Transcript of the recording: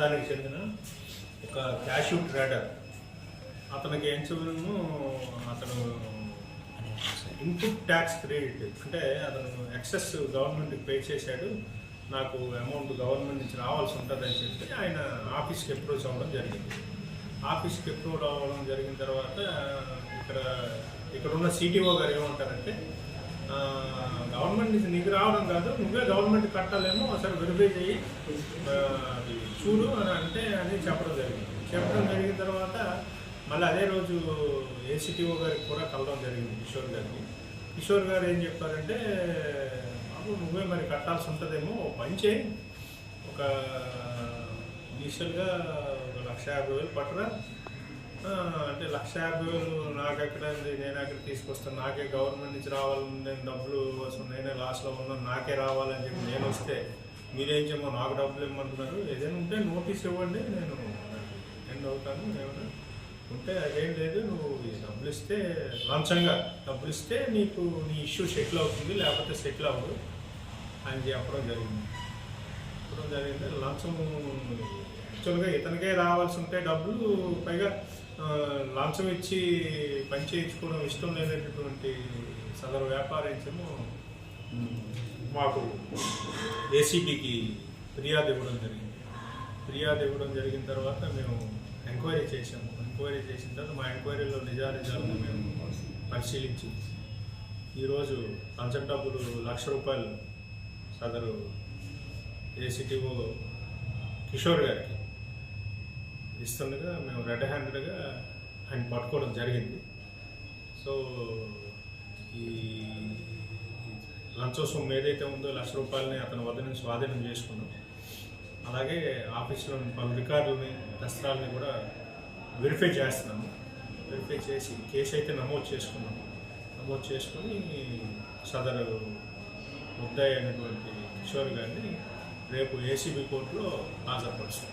ప్రాంతానికి చెందిన ఒక క్యాష్యూ ట్రేడర్. అతనికి ఏం చెప్పను, అతను ఇన్పుట్ ట్యాక్స్ క్రెడిట్ అంటే అతను ఎక్సెస్ గవర్నమెంట్కి పే చేశాడు, నాకు అమౌంట్ గవర్నమెంట్ నుంచి రావాల్సి ఉంటుందని చెప్పి ఆయన ఆఫీస్కి అప్రోచ్ అవ్వడం జరిగింది. ఆఫీస్కి అప్రోచ్ అవ్వడం జరిగిన తర్వాత ఇక్కడ ఉన్న సిటీఓ గారు ఏమంటారంటే, గవర్నమెంట్ నుంచి నీకు రావడం కాదు, నువ్వే గవర్నమెంట్ కట్టాలేమో అసలు వెరిఫై చేయి చూడు అని చెప్పడం జరిగిన తర్వాత మళ్ళీ అదే రోజు ఏసీటీఓ గారికి కూడా కలవడం జరిగింది కిషోర్ గారిని. కిషోర్ గారు ఏం చెప్పారంటే, బాబు నువ్వే మరి కట్టాల్సి ఉంటుందేమో, పని చేయి, ఒక ఇనిషియల్గా 1,50,000 పట్టరా అంటే 1,50,000 నాకెక్కడ, నేను ఎక్కడ తీసుకొస్తాను, నాకే గవర్నమెంట్ నుంచి రావాలని, నేను డబ్బులు కోసం నేనే లాస్లో ఉన్నాను, నాకే రావాలని చెప్పి నేను వస్తే మీరేం చేయమో నాకు డబ్బులు ఇవ్వమంటున్నారు, ఏదైనా ఉంటే నోటీస్ ఇవ్వండి, నేను ఎండ్ అవుతాను, ఏమైనా ఉంటే అదేం లేదు, నువ్వు డబ్బులు ఇస్తే లంచంగా డబ్బులు ఇస్తే నీకు నీ ఇష్యూ సెటిల్ అవుతుంది, లేకపోతే సెటిల్ అవ్వదు అని చెప్పడం జరిగింది. లంచం యాక్చువల్గా ఇతనికే రావాల్సి ఉంటే డబ్బులు, పైగా లంచం ఇచ్చి పని చేయించుకోవడం ఇష్టం లేనటువంటి సదరు వ్యాపారించేమో మాకు ఏసీబీకి ఫిర్యాదు ఇవ్వడం జరిగిన తర్వాత మేము ఎంక్వైరీ చేసాము. ఎంక్వైరీ చేసిన తర్వాత మా ఎంక్వైరీలో నిజానిజాలను మేము పరిశీలించి ఈరోజు లంచం డబ్బులు ₹1,00,000 సదరు ఏసీటీఓ కిషోర్ గారికి ఇస్తుండగా మేము రెడ్ హ్యాండెడ్గా ఆయన పట్టుకోవడం జరిగింది. సో ఈ లంచం సొమ్ము ఏదైతే ఉందో ₹1,00,000 అతని వద్ద నుంచి స్వాధీనం చేసుకున్నాం. అలాగే ఆఫీస్లో పలు రికార్డులని, దస్త్రాలని కూడా వెరిఫై చేస్తున్నాము. వెరిఫై చేసి కేసు అయితే నమోదు చేసుకొని సదరు ముద్దాయి అయినటువంటి కిషోర్ గారిని రేపు ఏసీబీ కోర్టులో హాజరుపరుస్తాం.